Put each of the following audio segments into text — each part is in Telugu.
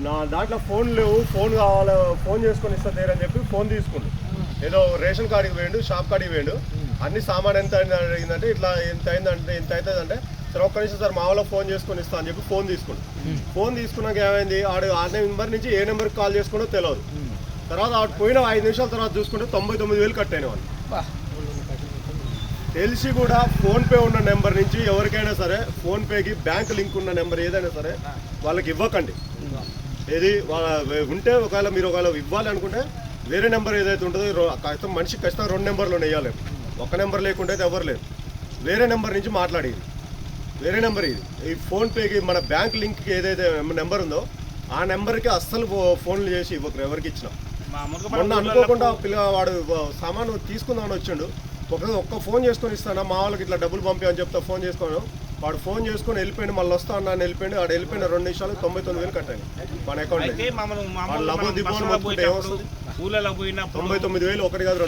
నా దాంట్లో ఫోన్ లేవు, ఫోన్ కావాలి, ఫోన్ చేసుకొని ఇస్తా తీరని చెప్పి ఫోన్ తీసుకుండు. ఏదో రేషన్ కార్డుకి పోయిండు, షాప్ కాడికి పోయిండు, అన్ని సామాన్ ఎంత అయిందంటే ఇట్లా ఎంత అయిందంటే ఇంత అవుతుందంటే సరే ఒక్క నిమిషం సార్ మా వాళ్ళకి ఫోన్ చేసుకొని ఇస్తా అని చెప్పి ఫోన్ తీసుకుండు. ఫోన్ తీసుకున్నాక ఏమైంది, ఆడు ఆ నెంబర్ నుంచి ఏ నెంబర్కి కాల్ చేసుకుంటో తెలియదు. తర్వాత ఆడు పోయిన 5 నిమిషాల తర్వాత చూసుకుంటే 99,000 కట్ అయిన వాళ్ళు. తెలిసి కూడా ఫోన్పే ఉన్న నెంబర్ నుంచి ఎవరికైనా సరే ఫోన్పేకి బ్యాంక్ లింక్ ఉన్న నెంబర్ ఏదైనా సరే వాళ్ళకి ఇవ్వకండి. ఏది ఉంటే ఒకవేళ మీరు ఇవ్వాలి అనుకుంటే వేరే నెంబర్ ఏదైతే ఉంటుందో మనిషికి ఖచ్చితంగా 2 నెంబర్లు వేయాలి. ఒక నెంబర్ లేకుంటే అయితే ఎవరు లేదు. వేరే నెంబర్ నుంచి మాట్లాడేది, వేరే నెంబర్ ఇది. ఈ ఫోన్పేకి మన బ్యాంక్ లింక్కి ఏదైతే నెంబర్ ఉందో ఆ నెంబర్కి అస్సలు ఫోన్లు చేసి ఇవ్వరు ఎవరికి ఇచ్చినా. మొన్న అనుకోకుండా పిల్లవాడు సామాను తీసుకుందామని వచ్చిండు, ఒక్క ఫోన్ చేసుకొని ఇస్తాను మా వాళ్ళకి ఇట్లా డబ్బులు పంపి చెప్తా ఫోన్ చేసుకోను. వాడు ఫోన్ చేసుకొని వెళ్ళిపోయిండు, మళ్ళీ వస్తా అన్నా వెళ్ళిపోయిండు. వాడు వెళ్ళిపోయిన 2 నిమిషాలు 99,000 కట్టాను మన అకౌంట్. 99,000 ఒకటి కాదు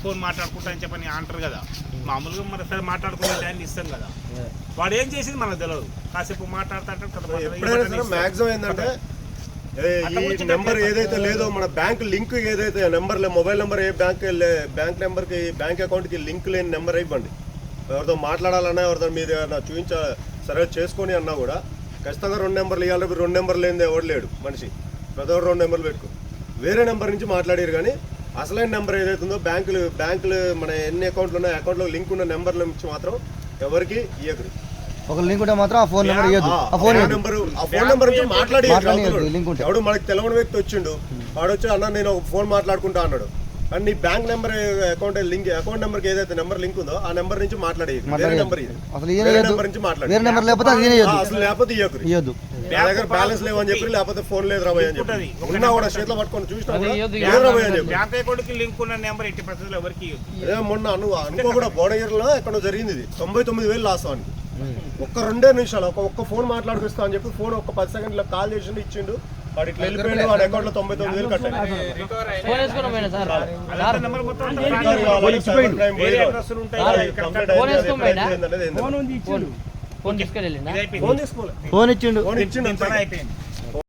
ఫోన్ మాట్లాడుకుంటా అని చెప్పని అంటారు కదా. మామూలుగా మన సరే మాట్లాడుకునే టైం ఇస్తాం కదా, వాడు ఏం చేసింది మనకు తెలియదు. కాసేపు మాట్లాడుతుంటాడు కదా. ఎప్పుడైనా సరే మ్యాక్సిమం ఏంటంటే ఈ నెంబర్ ఏదైతే లేదో మన బ్యాంక్ లింక్ ఏదైతే నెంబర్ మొబైల్ నెంబర్ ఏ బ్యాంక్ నెంబర్కి బ్యాంక్ అకౌంట్కి లింక్ లేని నెంబర్ ఇవ్వండి. ఎవరితో మాట్లాడాలన్నా ఎవరితో మీరు సరే చేసుకొని అన్నా కూడా ఖచ్చితంగా 2 నెంబర్లు ఇవ్వాలి. 2 నెంబర్లు లేనిది ఎవడు లేడు మనిషి, ప్రతి ఒక్కరు 2 నెంబర్లు పెట్టుకో. వేరే నెంబర్ నుంచి మాట్లాడారు కానీ అసలైన నెంబర్ ఏదైతే ఉందో బ్యాంకులు మన ఎన్ని అకౌంట్లు ఉన్నాయో అకౌంట్లో లింక్ ఉన్న నెంబర్ల నుంచి మాత్రం ఎవరికి ఇవ్వకరు. ఒక లింక్ ఉంటే మాత్రం ఆ ఫోన్ నెంబర్ ఇవ్వదు. ఆ ఫోన్ నెంబర్ నుంచి మాట్లాడి ఎవడు మనకి తెలవని వ్యక్తి వచ్చిండు, వాడు వచ్చి అన్న నేను ఒక ఫోన్ మాట్లాడుకుంటా అన్నాడు. కానీ నీ బ్యాంక్ నెంబర్ అకౌంట్ నెంబర్కి ఏదైతే నెంబర్ లింక్ ఉందో ఆ నెంబర్ నుంచి మాట్లాడేది. వేరే నెంబర్ నుంచి మాట్లాడి అసలు లేకపోతే ఇవ్వదు. నా దగ్గర బ్యాలెన్స్ లేవని చెప్పి లేకపోతే ఫోన్ లేదు రాబోయే అని చెప్పి ఉన్నా కూడా చేతిలో పట్టుకొని చూసినా మొన్న అనుకో కూడా బోడగిరిలో ఎక్కడో జరిగింది. ఇది 99,000 లాస్ అని ఒక్క 2 నిమిషాలు ఒక్క ఫోన్ మాట్లాడుకొస్తా అని చెప్పి ఫోన్ ఒక 10 సెకండ్లో కాల్ చేసిండు, ఇచ్చిండు. వాడు ఇట్లా వెళ్ళిపోయిండు, వాడి అకౌంట్ లో 99,000 కట్టాడు. ఫోన్ ఇచ్చిండు.